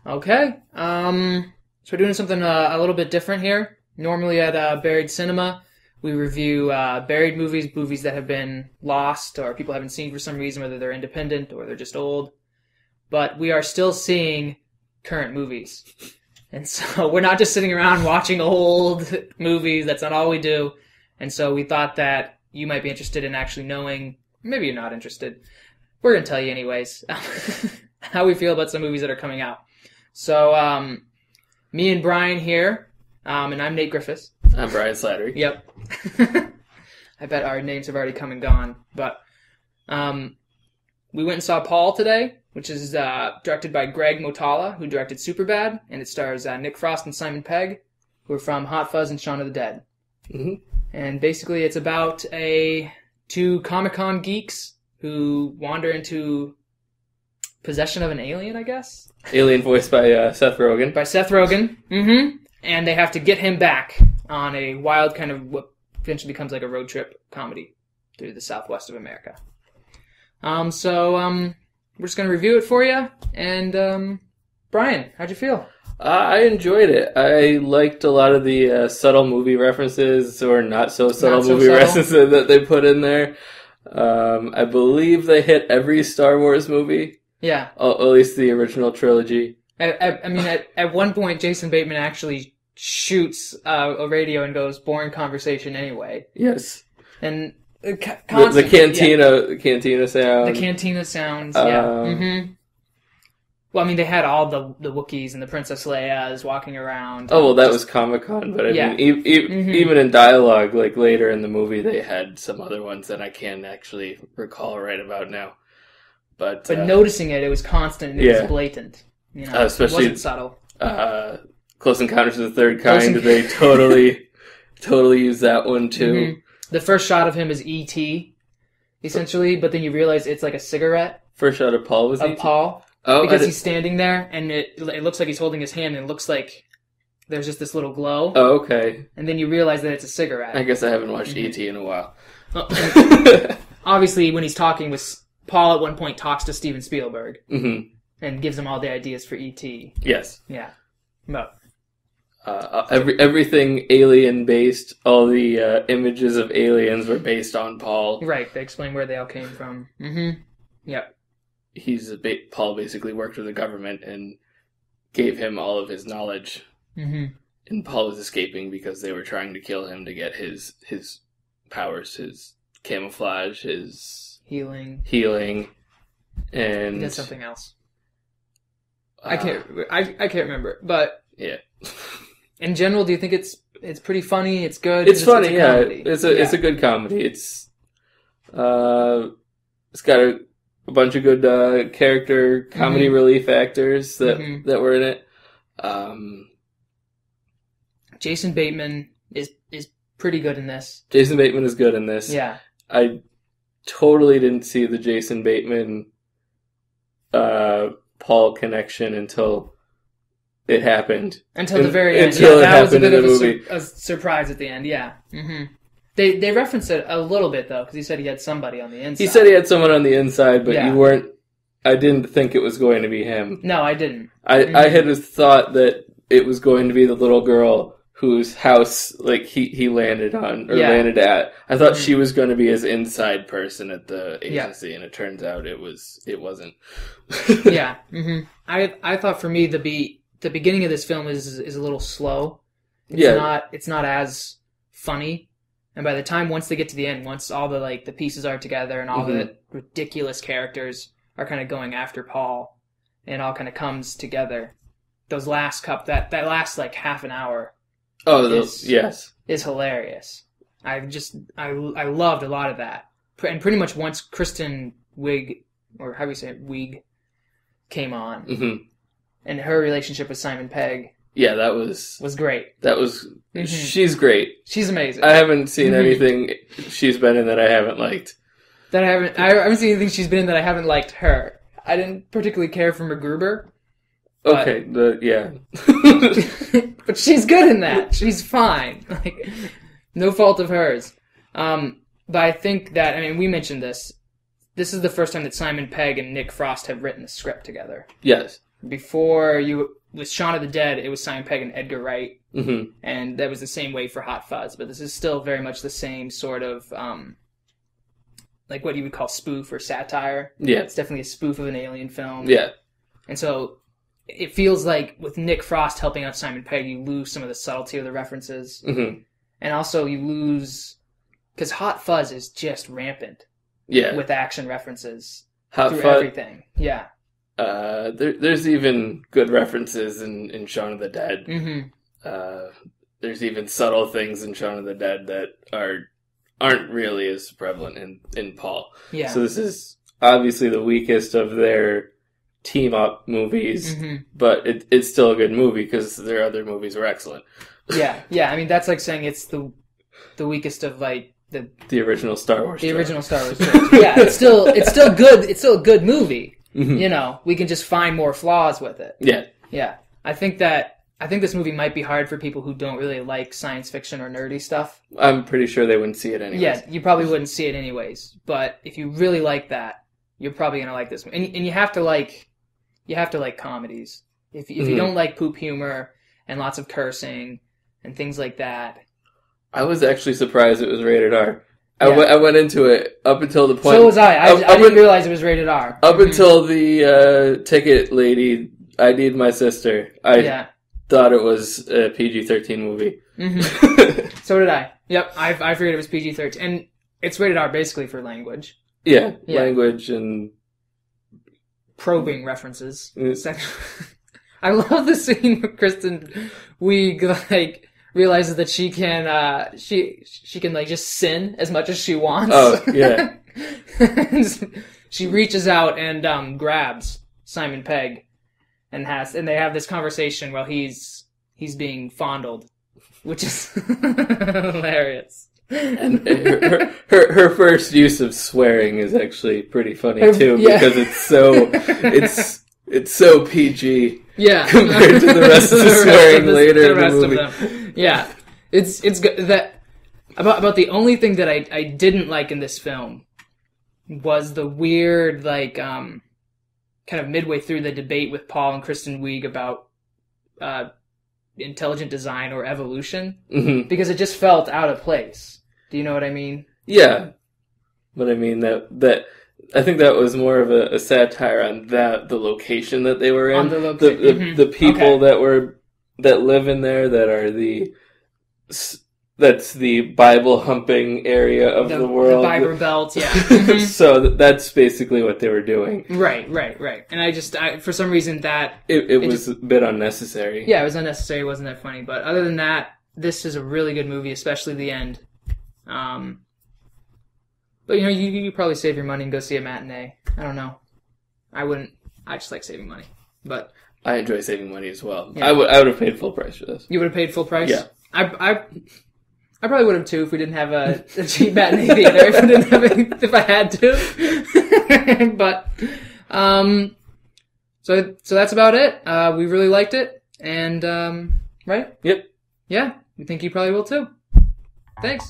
Okay. So we're doing something a little bit different here. Normally at Buried Cinema, we review buried movies that have been lost or people haven't seen for some reason, whether they're independent or they're just old. But we are still seeing current movies. And so we're not just sitting around watching old movies. That's not all we do. And so we thought that you might be interested in actually knowing, maybe you're not interested. We're going to tell you anyways, how we feel about some movies that are coming out. So, me and Brian here, and I'm Nate Griffiths. I'm Brian Slattery. Yep. I bet our names have already come and gone. But we went and saw Paul today, which is directed by Greg Motala, who directed Superbad, and it stars Nick Frost and Simon Pegg, who are from Hot Fuzz and Shaun of the Dead. Mm-hmm. And basically it's about two Comic-Con geeks who wander into possession of an alien, I guess? Alien voiced by Seth Rogen. By Seth Rogen. Mm-hmm. And they have to get him back on a wild kind of what eventually becomes like a road trip comedy through the southwest of America. So we're just going to review it for you. And, Brian, how'd you feel? I enjoyed it. I liked a lot of the subtle movie references or not so subtle references that they put in there. I believe they hit every Star Wars movie. Yeah. At least the original trilogy. I mean, at one point, Jason Bateman actually shoots a radio and goes, "Boring conversation anyway." Yes. And the cantina sound. The cantina sounds, yeah. Mm-hmm. Well, I mean, they had all the Wookiees and the Princess Leia's walking around. Oh, well, that was Comic-Con, but I mean, even in dialogue, like later in the movie, they had some other ones that I can't actually recall right about now. But noticing it was constant and it was blatant. You know, especially, it wasn't subtle. Close Encounters of the Third Kind, they totally use that one too. Mm-hmm. The first shot of him is E.T., essentially, but then you realize it's like a cigarette. First shot of Paul was E.T.? Of Paul. Oh, because he's standing there, and it looks like he's holding his hand, and it looks like there's just this little glow. Oh, okay. And then you realize that it's a cigarette. I guess I haven't watched E.T. in a while. Obviously, when he's talking with Paul, at one point talks to Steven Spielberg and gives him all the ideas for E.T. Yes. Yeah. But everything alien based, all the images of aliens were based on Paul. Right. They explain where they all came from. Mm-hmm. Yep. Paul basically worked with the government and gave him all of his knowledge. Mm-hmm. And Paul was escaping because they were trying to kill him to get his powers, his camouflage, his healing, and he did something else. I can't remember, but yeah. In general, do you think it's pretty funny? It's good. It's funny, yeah. It's a good comedy. It's got a bunch of good character comedy relief actors that were in it. Jason Bateman is pretty good in this. Jason Bateman is good in this. Yeah. I totally didn't see the Jason Bateman Paul connection until it happened. Until the very end. Until that was a bit of a surprise at the end, yeah. Mm-hmm. They referenced it a little bit, though, because he said he had somebody on the inside. He said he had someone on the inside, but I didn't think it was going to be him. No, I didn't. I had thought that it was going to be the little girl whose house he landed on, or landed at. I thought she was going to be his inside person at the agency, and it turns out it wasn't. Yeah. Mm-hmm. I thought for me the beginning of this film is a little slow. It's not as funny. And by the time, once they get to the end, once all the the pieces are together and all the ridiculous characters are kind of going after Paul, and it all kind of comes together, those last that last half an hour. Is hilarious. I loved a lot of that, and pretty much once Kristen Wiig, or how do you say it, Wiig, came on, and her relationship with Simon Pegg. Yeah, that was great. That was she's great. She's amazing. I haven't seen anything she's been in that I haven't liked. I haven't seen anything she's been in that I haven't liked her. I didn't particularly care for MacGruber. Okay, yeah. But she's good in that. She's fine. No fault of hers. But I think that, I mean, we mentioned this. This is the first time that Simon Pegg and Nick Frost have written a script together. Yes. Before with Shaun of the Dead, it was Simon Pegg and Edgar Wright. Mm-hmm. And that was the same way for Hot Fuzz. But this is still very much the same sort of, like what you would call spoof or satire. Yeah. It's definitely a spoof of an alien film. Yeah. And so it feels like with Nick Frost helping out Simon Pegg, you lose some of the subtlety of the references. Mm-hmm. And also you lose... Because Hot Fuzz is just rampant. Yeah. With action references. Hot through Fuzz. everything. Yeah. There's even good references in Shaun of the Dead. Mm-hmm. There's even subtle things in Shaun of the Dead that aren't really as prevalent in Paul. Yeah. So this is obviously the weakest of their team up movies, Mm-hmm. but it's still a good movie because their other movies were excellent. Yeah. I mean, that's like saying it's the weakest of like the original Star Wars. The original Star Wars. Yeah, it's still good. It's still a good movie. Mm-hmm. You know, we can just find more flaws with it. Yeah. Yeah. I think this movie might be hard for people who don't really like science fiction or nerdy stuff. I'm pretty sure they wouldn't see it anyways. Yeah, you probably wouldn't see it anyways. But if you really like that, you're probably gonna like this one. And you have to like comedies. If Mm-hmm. you don't like poop humor and lots of cursing and things like that. I was actually surprised it was rated R. Yeah. I went into it up until the point. So was I. I didn't realize it was rated R. Up until the ticket lady, I Need My Sister. I thought it was a PG-13 movie. Mm-hmm. So did I. Yep, I figured it was PG-13. And it's rated R basically for language. Yeah. Language and... probing references. I love the scene where Kristen Wiig, realizes that she can she can just sin as much as she wants. Oh, yeah. She reaches out and grabs Simon Pegg and they have this conversation while he's being fondled, which is hilarious. And her first use of swearing is actually pretty funny too, because it's so PG. Yeah, compared to the rest of the swearing later in the movie. Of them. Yeah, it's good. That about the only thing that I didn't like in this film was the weird kind of midway through the debate with Paul and Kristen Wiig about intelligent design or evolution, mm-hmm. because it just felt out of place. Do you know what I mean? Yeah, but I mean that. I think that was more of a satire on the location that they were in. On the people that live in there that are that's the Bible humping area of the world. The Bible Belt, yeah. Mm-hmm. So that's basically what they were doing. Right. And I for some reason that... It was a bit unnecessary. Yeah, it was unnecessary. It wasn't that funny. But other than that, this is a really good movie, especially the end. But, you probably save your money and go see a matinee. I don't know. I wouldn't. I just like saving money. But I enjoy saving money as well. Yeah. I would have paid full price for this. You would have paid full price? Yeah. I probably would have too if we didn't have a cheap matinee theater. If I had to. But, so that's about it. We really liked it. And, right? Yep. Yeah. We think you probably will too. Thanks.